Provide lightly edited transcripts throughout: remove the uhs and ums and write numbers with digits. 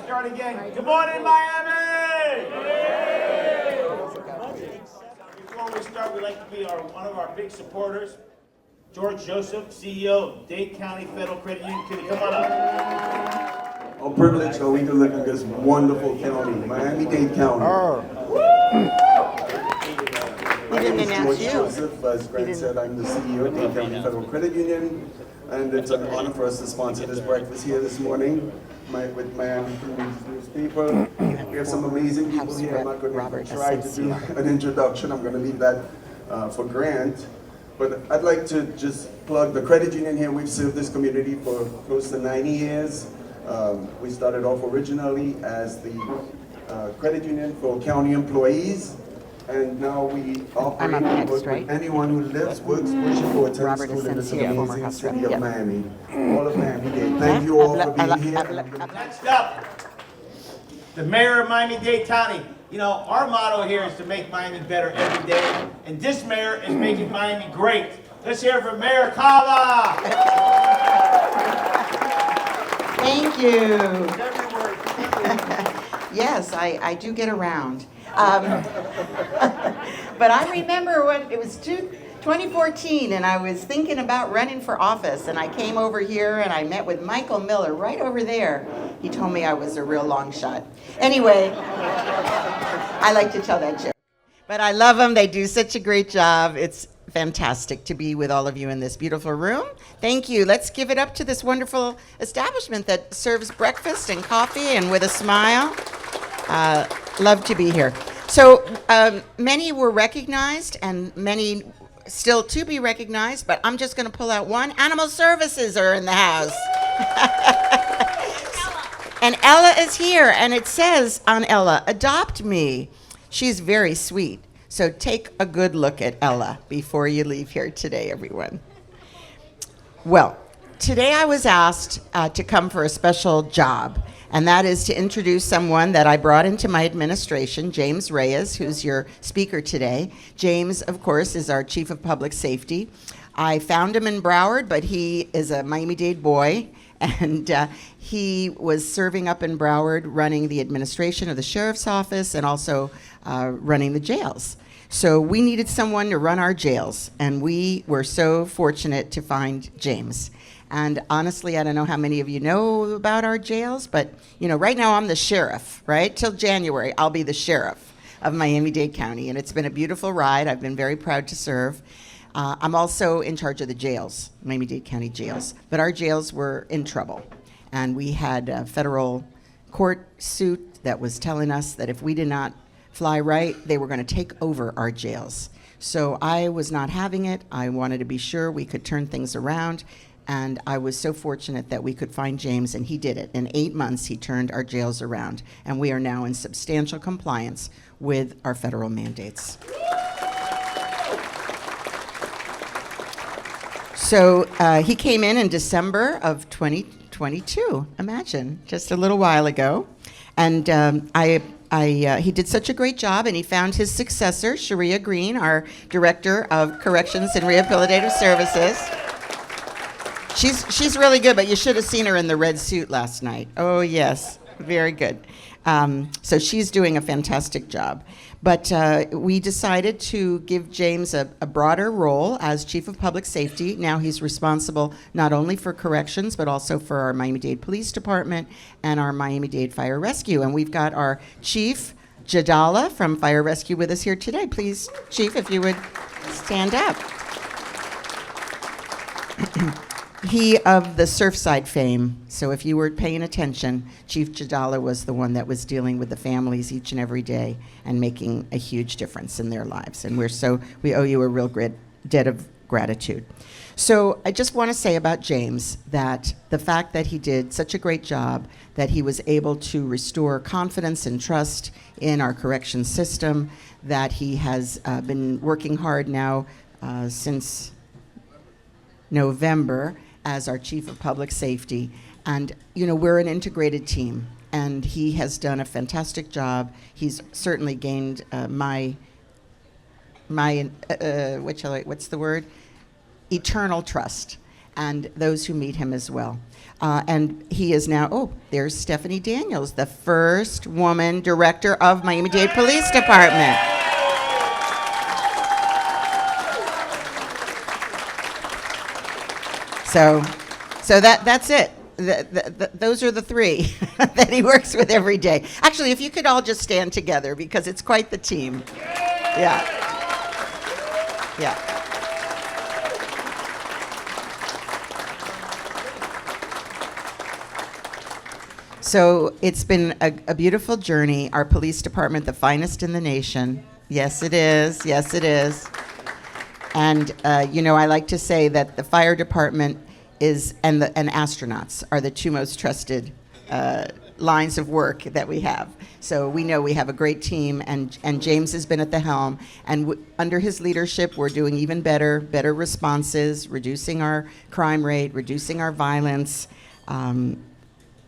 start again. Good morning, Miami! Before we start, we'd like to be one of our big supporters, George Joseph, CEO of Dade County Federal Credit Union. Can you come on up? How privileged are we to live in this wonderful county, Miami-Dade County? My name is George Joseph. As Grant said, I'm the CEO of Dade County Federal Credit Union, and it's an honor for us to sponsor this breakfast here this morning with Miami newspaper. We have some amazing people here. I'm not going to try to do an introduction. I'm going to leave that for Grant. But I'd like to just plug the credit union here. We've served this community for close to 90 years. We started off originally as the credit union for county employees, and now we operate with anyone who lives, works, worships, or attends school in this amazing city of Miami. All of Miami-Dade. Thank you all for being here. Next up, the mayor of Miami-Dade County. You know, our motto here is to make Miami better every day, and this mayor is making Miami great. Let's hear it from Mayor Cava. Thank you. Yes, I do get around. But I remember when it was 2014, and I was thinking about running for office, and I came over here and I met with Michael Miller right over there. He told me I was a real long shot. Anyway, I like to tell that joke. But I love them. They do such a great job. It's fantastic to be with all of you in this beautiful room. Thank you. Let's give it up to this wonderful establishment that serves breakfast and coffee and with a smile. Love to be here. So many were recognized and many still to be recognized, but I'm just going to pull out one. Animal Services are in the house. And Ella is here, and it says on Ella, adopt me. She's very sweet. So take a good look at Ella before you leave here today, everyone. Well, today I was asked to come for a special job, and that is to introduce someone that I brought into my administration, James Reyes, who's your speaker today. James, of course, is our Chief of Public Safety. I found him in Broward, but he is a Miami-Dade boy, and he was serving up in Broward, running the administration of the sheriff's office and also running the jails. So we needed someone to run our jails, and we were so fortunate to find James. And honestly, I don't know how many of you know about our jails, but you know, right now I'm the sheriff, right? Till January, I'll be the sheriff of Miami-Dade County, and it's been a beautiful ride. I've been very proud to serve. I'm also in charge of the jails, Miami-Dade County jails. But our jails were in trouble. And we had a federal court suit that was telling us that if we did not fly right, they were going to take over our jails. So I was not having it. I wanted to be sure we could turn things around. And I was so fortunate that we could find James, and he did it. In 8 months, he turned our jails around. And we are now in substantial compliance with our federal mandates. So he came in December of 2022, imagine, just a little while ago. And he did such a great job, and he found his successor, Sharia Green, our Director of Corrections and Rehabilitative Services. She's really good, but you should have seen her in the red suit last night. Oh, yes, very good. So she's doing a fantastic job. But we decided to give James a broader role as Chief of Public Safety. Now he's responsible not only for corrections, but also for our Miami-Dade Police Department and our Miami-Dade Fire Rescue. And we've got our Chief, Jadala, from Fire Rescue with us here today. Please, Chief, if you would stand up. He of the Surfside fame. So if you were paying attention, Chief Jadala was the one that was dealing with the families each and every day and making a huge difference in their lives. And we owe you a real debt of gratitude. So I just want to say about James that the fact that he did such a great job, that he was able to restore confidence and trust in our correction system, that he has been working hard now since November as our Chief of Public Safety. And, you know, we're an integrated team, and he has done a fantastic job. He's certainly gained what's the word? Eternal trust. and those who meet him as well. And he is now, oh, there's Stephanie Daniels, the first woman director of Miami-Dade Police Department. So that's it. Those are the three that he works with every day. Actually, if you could all just stand together, because it's quite the team. Yeah. Yeah. So it's been a beautiful journey. Our police department, the finest in the nation. Yes, it is. Yes, it is. And, I like to say that the fire department and astronauts are the two most trusted lines of work that we have. So we know we have a great team, and James has been at the helm. And under his leadership, we're doing even better responses, reducing our crime rate, reducing our violence,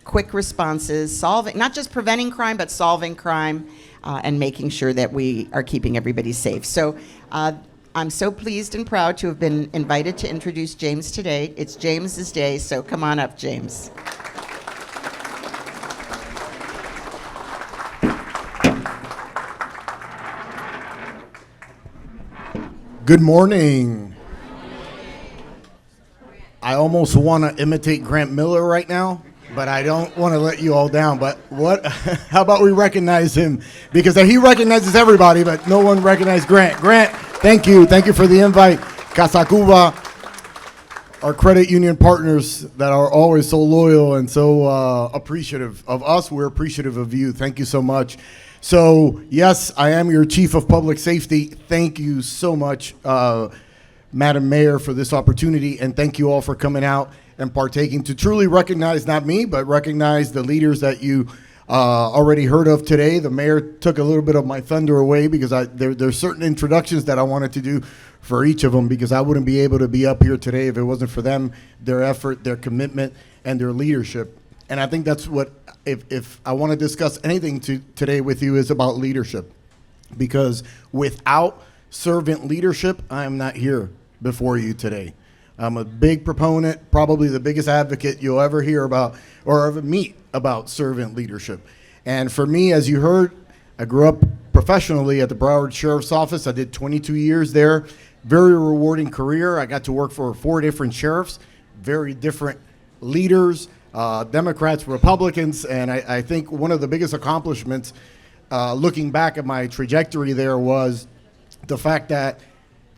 quick responses, not just preventing crime, but solving crime, and making sure that we are keeping everybody safe. So I'm so pleased and proud to have been invited to introduce James today. It's James's day, so come on up, James. Good morning. I almost want to imitate Grant Miller right now, but I don't want to let you all down. But how about we recognize him? Because he recognizes everybody, but no one recognized Grant. Grant, thank you. Thank you for the invite. Casa Cuba, our credit union partners that are always so loyal and so appreciative of us. We're appreciative of you. Thank you so much. So, yes, I am your Chief of Public Safety. Thank you so much, Madam Mayor, for this opportunity, and thank you all for coming out and partaking to truly recognize, not me, but recognize the leaders that you already heard of today. The mayor took a little bit of my thunder away because there's certain introductions that I wanted to do for each of them, because I wouldn't be able to be up here today if it wasn't for them, their effort, their commitment, and their leadership. And I think that's what, if I want to discuss anything today with you, is about leadership. Because without servant leadership, I am not here before you today. I'm a big proponent, probably the biggest advocate you'll ever hear about or ever meet about servant leadership. And for me, as you heard, I grew up professionally at the Broward Sheriff's Office. I did 22 years there. Very rewarding career. I got to work for 4 different sheriffs, very different leaders, Democrats, Republicans, and I think one of the biggest accomplishments, looking back at my trajectory there, was the fact that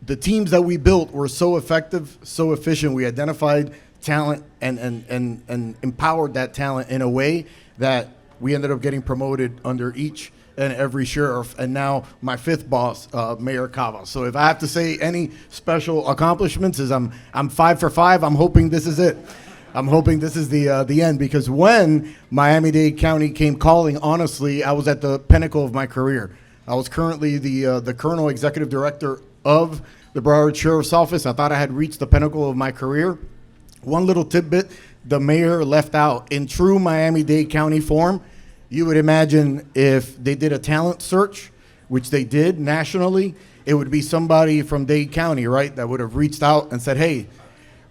the teams that we built were so effective, so efficient. We identified talent and empowered that talent in a way that we ended up getting promoted under each and every sheriff, and now my 5th boss, Mayor Cava. So if I have to say any special accomplishments, is I'm 5 for 5. I'm hoping this is it. I'm hoping this is the end, because when Miami-Dade County came calling, honestly, I was at the pinnacle of my career. I was currently the Colonel Executive Director of the Broward Sheriff's Office. I thought I had reached the pinnacle of my career. One little tidbit the mayor left out. In true Miami-Dade County form, you would imagine if they did a talent search, which they did nationally, it would be somebody from Dade County, right, that would have reached out and said, hey,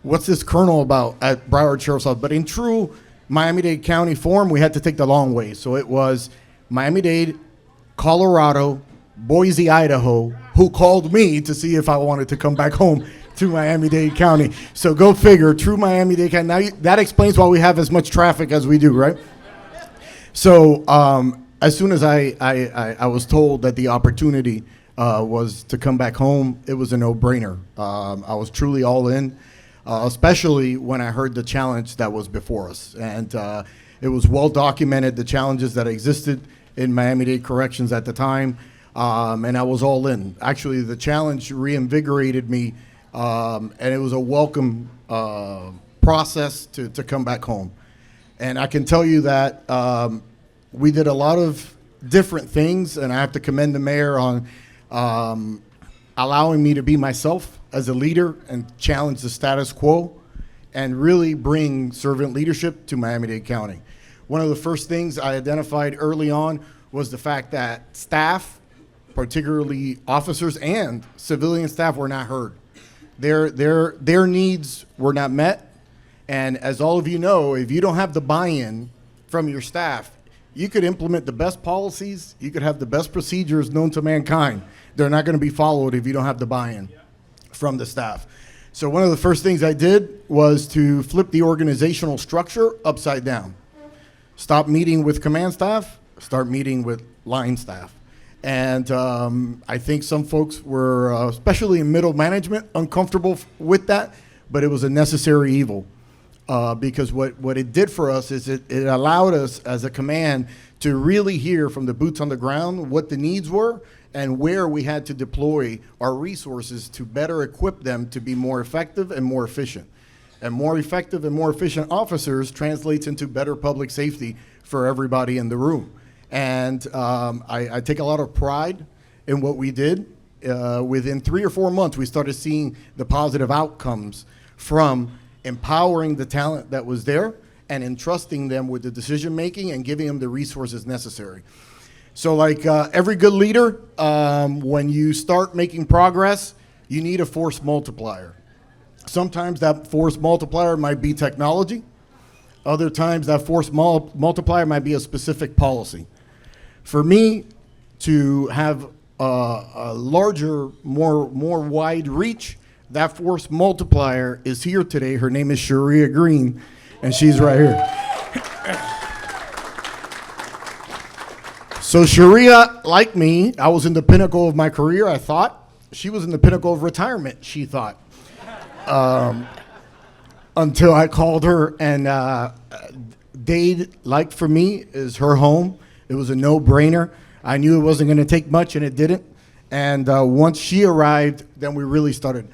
what's this colonel about at Broward Sheriff's Office? But in true Miami-Dade County form, we had to take the long way. So it was Miami-Dade, Colorado, Boise, Idaho, who called me to see if I wanted to come back home to Miami-Dade County. So go figure, true Miami-Dade County. Now that explains why we have as much traffic as we do, right? So as soon as I was told that the opportunity was to come back home, it was a no-brainer. I was truly all in. Especially when I heard the challenge that was before us. And it was well documented, the challenges that existed in Miami-Dade Corrections at the time, and I was all in. Actually, the challenge reinvigorated me, and it was a welcome process to come back home. And I can tell you that we did a lot of different things, and I have to commend the mayor on allowing me to be myself as a leader and challenge the status quo and really bring servant leadership to Miami-Dade County. One of the first things I identified early on was the fact that staff, particularly officers and civilian staff, were not heard. Their needs were not met. And as all of you know, if you don't have the buy-in from your staff, you could implement the best policies, you could have the best procedures known to mankind. They're not going to be followed if you don't have the buy-in from the staff. So one of the first things I did was to flip the organizational structure upside down. Stop meeting with command staff, start meeting with line staff. And I think some folks were, especially in middle management, uncomfortable with that, but it was a necessary evil. Because what it did for us is it allowed us as a command to really hear from the boots on the ground what the needs were and where we had to deploy our resources to better equip them to be more effective and more efficient. And more effective and more efficient officers translates into better public safety for everybody in the room. And I take a lot of pride in what we did. Within 3 or 4 months, we started seeing the positive outcomes from empowering the talent that was there and entrusting them with the decision making and giving them the resources necessary. So like every good leader, when you start making progress, you need a force multiplier. Sometimes that force multiplier might be technology. Other times that force multiplier might be a specific policy. For me to have a larger, more wide reach, that force multiplier is here today. Her name is Sharia Green, and she's right here. So Sharia, like me, I was in the pinnacle of my career, I thought. She was in the pinnacle of retirement, she thought. Until I called her, and Dade, like for me, is her home. It was a no-brainer. I knew it wasn't going to take much, and it didn't. And once she arrived, then we really started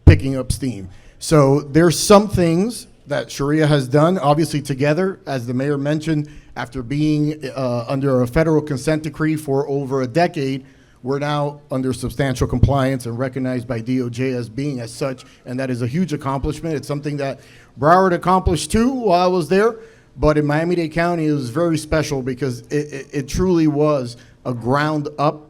picking up steam. So there's some things that Sharia has done, obviously together, as the mayor mentioned, after being under a federal consent decree for over a decade, we're now under substantial compliance and recognized by DOJ as being as such, and that is a huge accomplishment. It's something that Broward accomplished too while I was there, but in Miami-Dade County it was very special because it truly was a ground up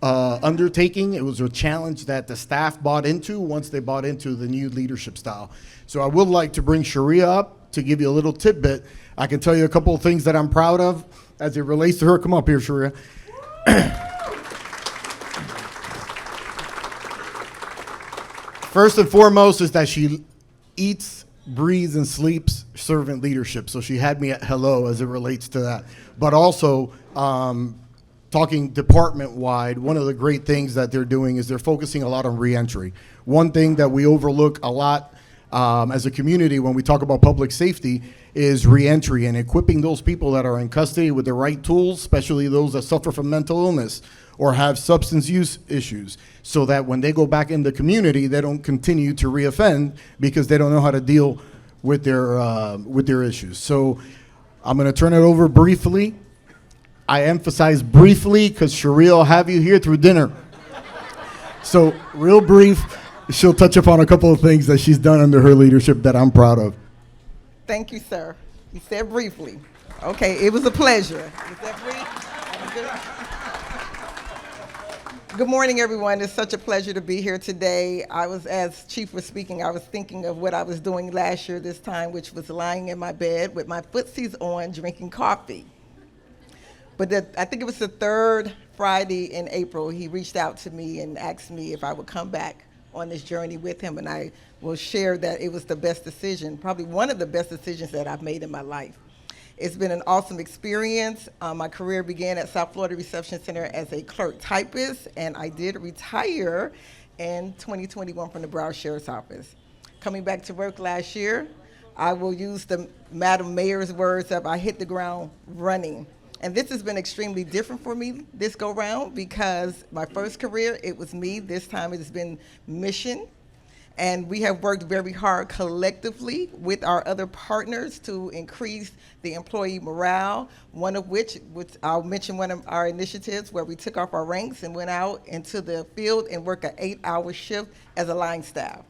undertaking. It was a challenge that the staff bought into once they bought into the new leadership style. So I would like to bring Sharia up to give you a little tidbit. I can tell you a couple of things that I'm proud of as it relates to her. Come up here, Sharia. First and foremost is that she eats, breathes, and sleeps servant leadership. So she had me at hello as it relates to that. But also, talking department-wide, one of the great things that they're doing is they're focusing a lot on reentry. One thing that we overlook a lot as a community when we talk about public safety is reentry and equipping those people that are in custody with the right tools, especially those that suffer from mental illness or have substance use issues, so that when they go back in the community, they don't continue to reoffend because they don't know how to deal with their issues. So I'm going to turn it over briefly. I emphasize briefly because Sharia will have you here through dinner. So real brief, she'll touch upon a couple of things that she's done under her leadership that I'm proud of. Thank you, sir. You said briefly. Okay, it was a pleasure. Was that brief? Good morning, everyone. It's such a pleasure to be here today. As Chief was speaking, I was thinking of what I was doing last year this time, which was lying in my bed with my footsies on, drinking coffee. But I think it was the third Friday in April, he reached out to me and asked me if I would come back on this journey with him, and I will share that it was the best decision, probably one of the best decisions that I've made in my life. It's been an awesome experience. My career began at South Florida Reception Center as a clerk typist, and I did retire in 2021 from the Broward Sheriff's Office. Coming back to work last year, I will use the Madam Mayor's words of I hit the ground running. And this has been extremely different for me this go round because my first career, it was me. This time it has been mission. And we have worked very hard collectively with our other partners to increase the employee morale, one of which I'll mention one of our initiatives where we took off our ranks and went out into the field and worked an 8-hour shift as a line staff.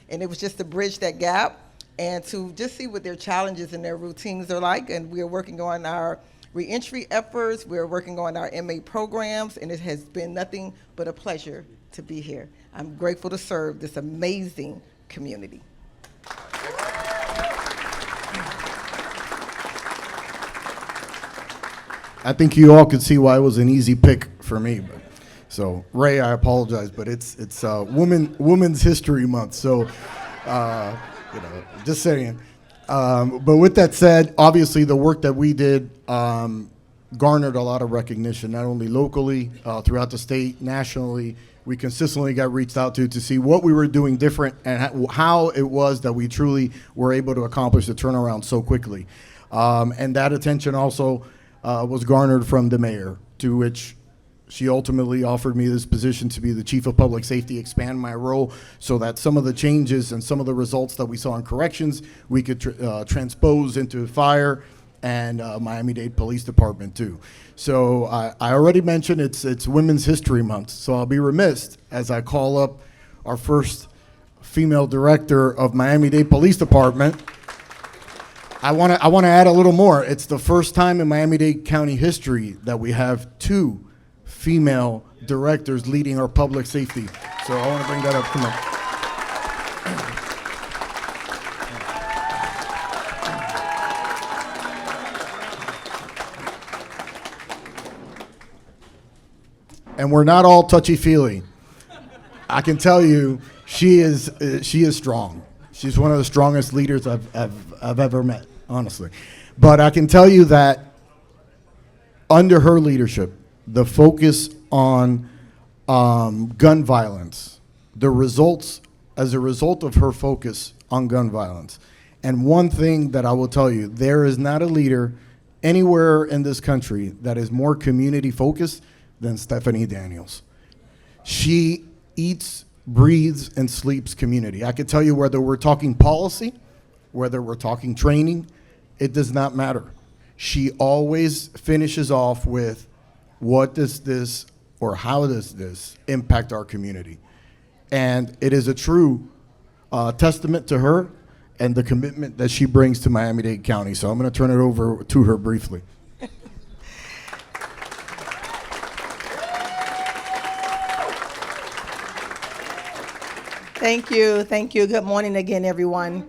And it was just to bridge that gap and to just see what their challenges and their routines are like. And we are working on our reentry efforts, we're working on our MA programs, and it has been nothing but a pleasure to be here. I'm grateful to serve this amazing community. I think you all could see why it was an easy pick for me. But, so Ray, I apologize, but it's Women's History Month, so just saying. But with that said, obviously the work that we did garnered a lot of recognition, not only locally, throughout the state, nationally. We consistently got reached out to see what we were doing different and how it was that we truly were able to accomplish the turnaround so quickly. And that attention also was garnered from the mayor, to which she ultimately offered me this position to be the chief of public safety, expand my role so that some of the changes and some of the results that we saw in corrections, we could transpose into fire and Miami-Dade Police Department too. So I already mentioned it's Women's History Month, so I'll be remiss as I call up our first female director of Miami-Dade Police Department. I want to add a little more. It's the first time in Miami-Dade County history that we have 2 female directors leading our public safety. So I want to bring that up. Come on. And we're not all touchy-feely. I can tell you, she is strong. She's one of the strongest leaders I've ever met, honestly. But I can tell you that under her leadership, the focus on gun violence, the results as a result of her focus on gun violence. And one thing that I will tell you, there is not a leader anywhere in this country that is more community focused than Stephanie Daniels. She eats, breathes, and sleeps community. I can tell you whether we're talking policy, whether we're talking training, it does not matter. She always finishes off with, what does this or how does this impact our community? And it is a true testament to her and the commitment that she brings to Miami-Dade County. So I'm going to turn it over to her briefly. Thank you. Thank you. Good morning again, everyone.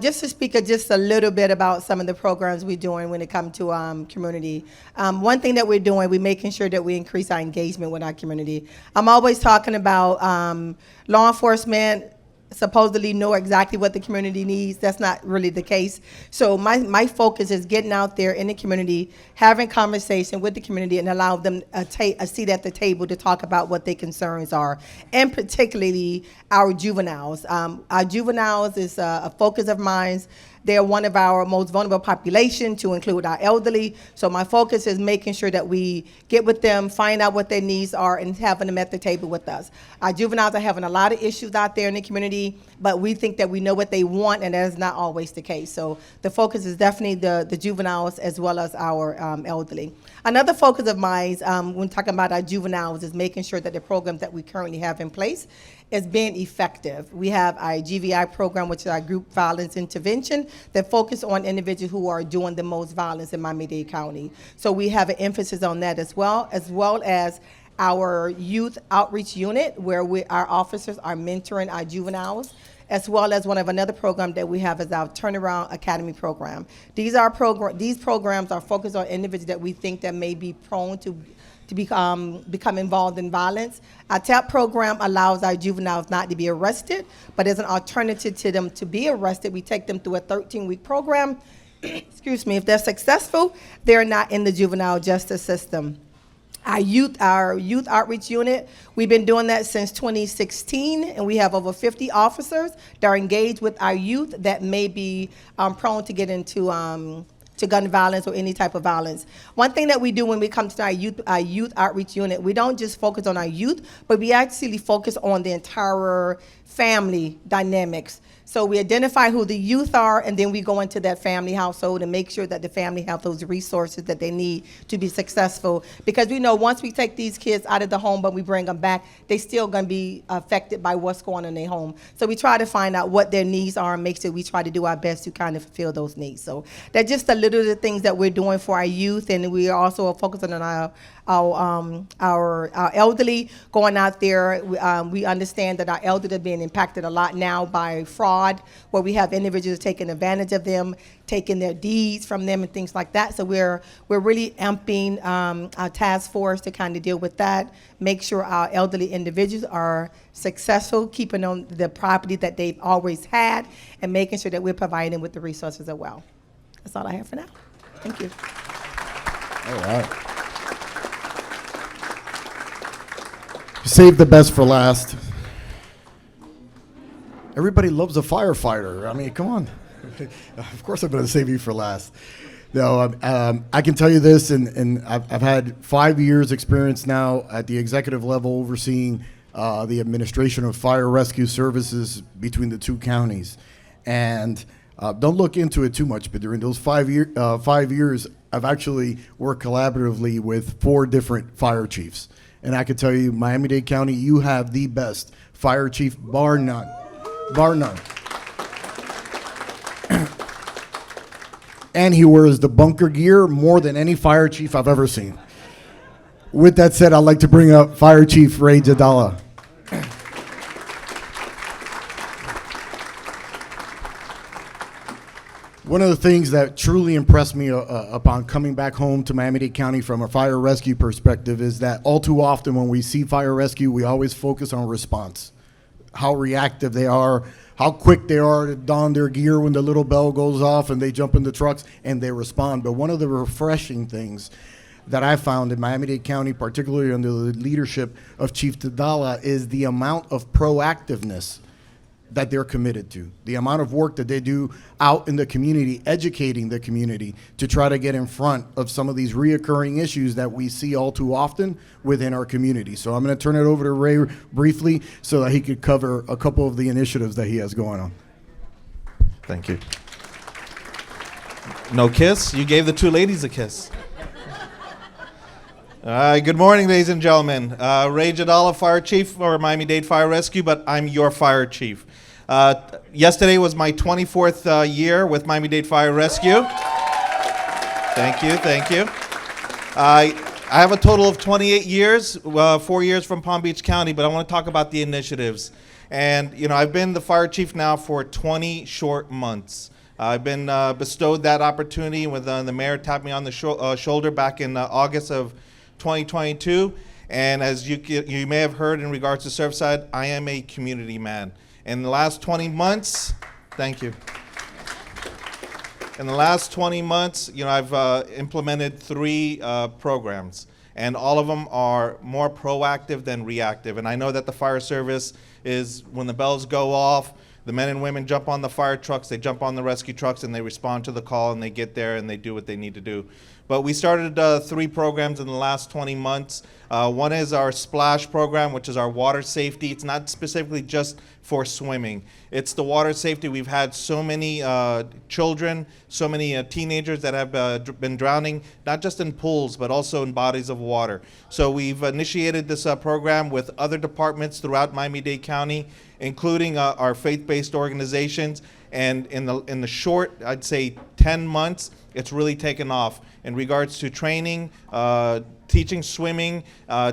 Just to speak just a little bit about some of the programs we're doing when it comes to community. One thing that we're doing, we're making sure that we increase our engagement with our community. I'm always talking about law enforcement supposedly know exactly what the community needs. That's not really the case. So my focus is getting out there in the community, having conversation with the community, and allow them a seat at the table to talk about what their concerns are, and particularly our juveniles. Our juveniles is a focus of mine. They're one of our most vulnerable population, to include our elderly. So my focus is making sure that we get with them, find out what their needs are, and having them at the table with us. Our juveniles are having a lot of issues out there in the community, but we think that we know what they want, and that is not always the case. So the focus is definitely the juveniles as well as our elderly. Another focus of mine when talking about our juveniles is making sure that the programs that we currently have in place is being effective. We have our GVI program, which is our group violence intervention, that focus on individuals who are doing the most violence in Miami-Dade County. So we have an emphasis on that as well as our youth outreach unit, where our officers are mentoring our juveniles, as well as another program that we have is our Turnaround Academy program. These programs are focused on individuals that we think that may be prone to become involved in violence. Our TAP program allows our juveniles not to be arrested, but as an alternative to them to be arrested, we take them through a 13-week program. Excuse me. If they're successful, they're not in the juvenile justice system. Our youth outreach unit, we've been doing that since 2016, and we have over 50 officers that are engaged with our youth that may be prone to get into to gun violence or any type of violence. One thing that we do when we come to our youth outreach unit, we don't just focus on our youth, but we actually focus on the entire family dynamics. So we identify who the youth are, and then we go into that family household and make sure that the family have those resources that they need to be successful. Because we know once we take these kids out of the home, but we bring them back, they still going to be affected by what's going on in their home. So we try to find out what their needs are and make sure we try to do our best to kind of fulfill those needs. So that's just a little of the things that we're doing for our youth, and we are also focusing on our elderly, going out there. We understand that our elderly are being impacted a lot now by fraud fraud, where we have individuals taking advantage of them, taking their deeds from them and things like that. So we're really amping our task force to kind of deal with that, make sure our elderly individuals are successful, keeping on the property that they've always had, and making sure that we're providing them with the resources as well. That's all I have for now. Thank you. All right. Save the best for last. Everybody loves a firefighter. I mean, come on. Of course I'm going to save you for last. No, I can tell you this, and I've had 5 years experience now at the executive level overseeing the administration of fire rescue services between the two counties. And don't look into it too much, but during those 5 years, I've actually worked collaboratively with 4 different fire chiefs. And I can tell you, Miami-Dade County, you have the best fire chief, bar none. Bar none. And he wears the bunker gear more than any fire chief I've ever seen. With that said, I'd like to bring up Fire Chief Reyes. One of the things that truly impressed me upon coming back home to Miami-Dade County from a fire rescue perspective is that all too often when we see fire rescue, we always focus on response, how reactive they are, how quick they are to don their gear when the little bell goes off and they jump in the trucks and they respond. But one of the refreshing things that I found in Miami-Dade County, particularly under the leadership of Chief Tadala, is the amount of proactiveness that they're committed to, the amount of work that they do out in the community, educating the community to try to get in front of some of these reoccurring issues that we see all too often within our community. So I'm going to turn it over to Ray briefly so that he could cover a couple of the initiatives that he has going on. Thank you. No kiss? You gave the 2 ladies a kiss. Good morning, ladies and gentlemen. Ray Jadala, Fire Chief for Miami-Dade Fire Rescue, but I'm your Fire Chief. Yesterday was my 24th year with Miami-Dade Fire Rescue. Thank you, thank you. I have a total of 28 years, 4 years from Palm Beach County, but I want to talk about the initiatives. And, you know, I've been the Fire Chief now for 20 short months. I've been bestowed that opportunity when the mayor tapped me on the shoulder back in August of 2022, and as you may have heard in regards to Surfside, I am a community man. In the last 20 months, thank you. In the last 20 months, you know, I've implemented 3 programs, and all of them are more proactive than reactive. And I know that the fire service is, when the bells go off, the men and women jump on the fire trucks, they jump on the rescue trucks, and they respond to the call, and they get there, and they do what they need to do. But we started 3 programs in the last 20 months. One is our Splash program, which is our water safety. It's not specifically just for swimming. It's the water safety. We've had so many children, so many teenagers that have been drowning, not just in pools, but also in bodies of water. So we've initiated this program with other departments throughout Miami-Dade County, including our faith-based organizations. And in the short, I'd say 10 months, it's really taken off in regards to training, teaching swimming,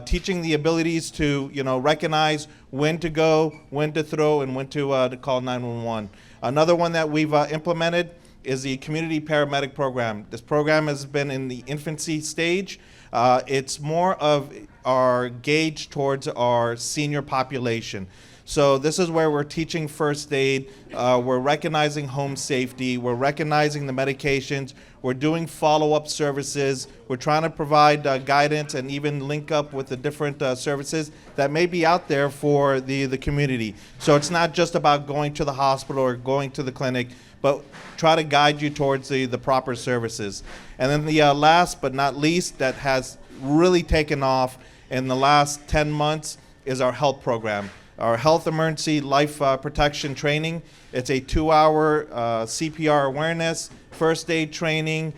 teaching the abilities to, you know, recognize when to go, when to throw, and when to call 911. Another one that we've implemented is the community paramedic program. This program has been in the infancy stage. It's more of our gauge towards our senior population. So this is where we're teaching first aid, we're recognizing home safety, we're recognizing the medications, we're doing follow-up services, we're trying to provide guidance and even link up with the different services that may be out there for the community. So it's not just about going to the hospital or going to the clinic, but try to guide you towards the proper services. And then the last but not least that has really taken off in the last 10 months is our health program. Our health emergency life protection training. It's a 2-hour CPR awareness, first aid training,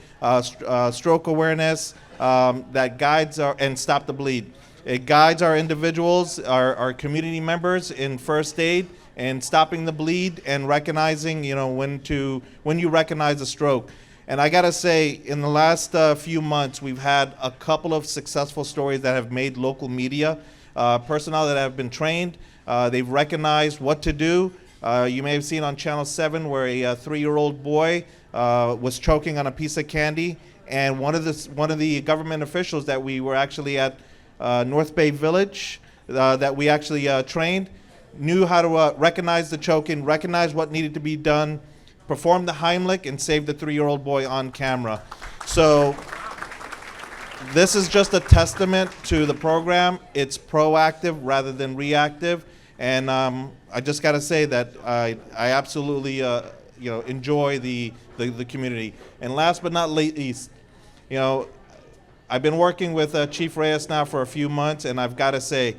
stroke awareness that guides and stop the bleed. It guides our individuals, our community members in first aid and stopping the bleed and recognizing, you know, when you recognize a stroke. And I gotta say, in the last few months, we've had a couple of successful stories that have made local media, personnel that have been trained. They've recognized what to do. You may have seen on Channel 7 where a 3-year-old boy was choking on a piece of candy, and one of the government officials that we were actually at North Bay Village that we actually trained knew how to recognize the choking, recognize what needed to be done, perform the Heimlich, and save the 3-year-old boy on camera. So this is just a testament to the program. It's proactive rather than reactive, and I just got to say that I absolutely enjoy the community. And last but not least, I've been working with Chief Reyes now for a few months, and I've got to say,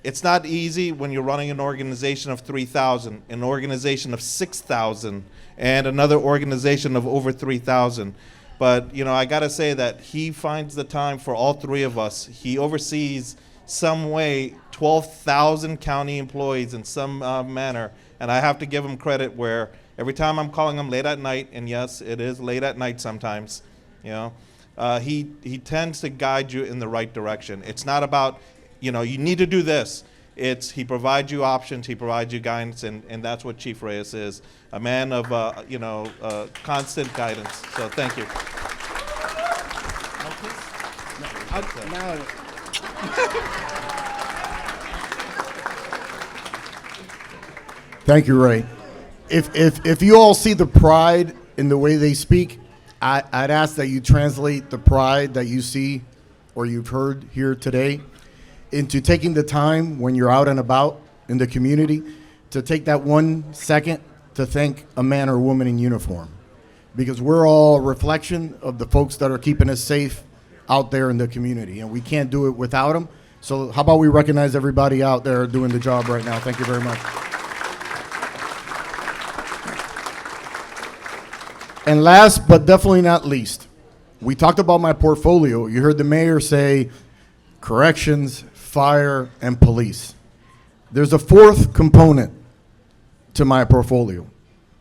it's not easy when you're running an organization of 3,000, an organization of 6,000, and another organization of over 3,000. But, I got to say that he finds the time for all three of us. He oversees some way 12,000 county employees in some manner. And I have to give him credit where every time I'm calling him late at night, and yes, it is late at night sometimes, he tends to guide you in the right direction. It's not about, you need to do this. He provides you options, he provides you guidance, and that's what Chief Reyes is, a man of, constant guidance. So thank you. Thank you, Ray. If you all see the pride in the way they speak, I'd ask that you translate the pride that you see or you've heard here today into taking the time when you're out and about in the community to take that 1 second to thank a man or woman in uniform, because we're all a reflection of the folks that are keeping us safe out there in the community, and we can't do it without them. So how about we recognize everybody out there doing the job right now? Thank you very much. And last but definitely not least, we talked about my portfolio. You heard the mayor say corrections, fire, and police. There's a fourth component to my portfolio,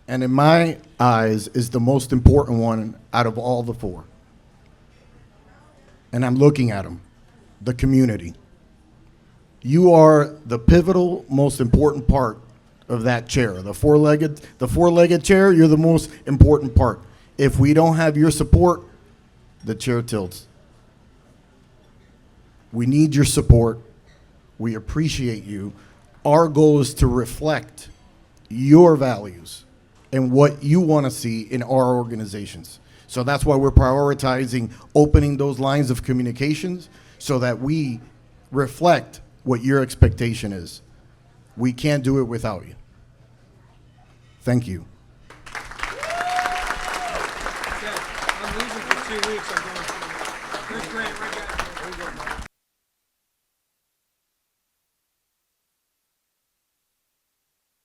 and in my eyes is the most important one out of all the four. And I'm looking at them, the community. You are the pivotal, most important part of that chair. The four-legged chair, you're the most important part. If we don't have your support, the chair tilts. We need your support. We appreciate you. Our goal is to reflect your values and what you want to see in our organizations. So that's why we're prioritizing opening those lines of communications so that we reflect what your expectation is. We can't do it without you. Thank you. I'm leaving for 2 weeks. I'm going to. There's Grant right there.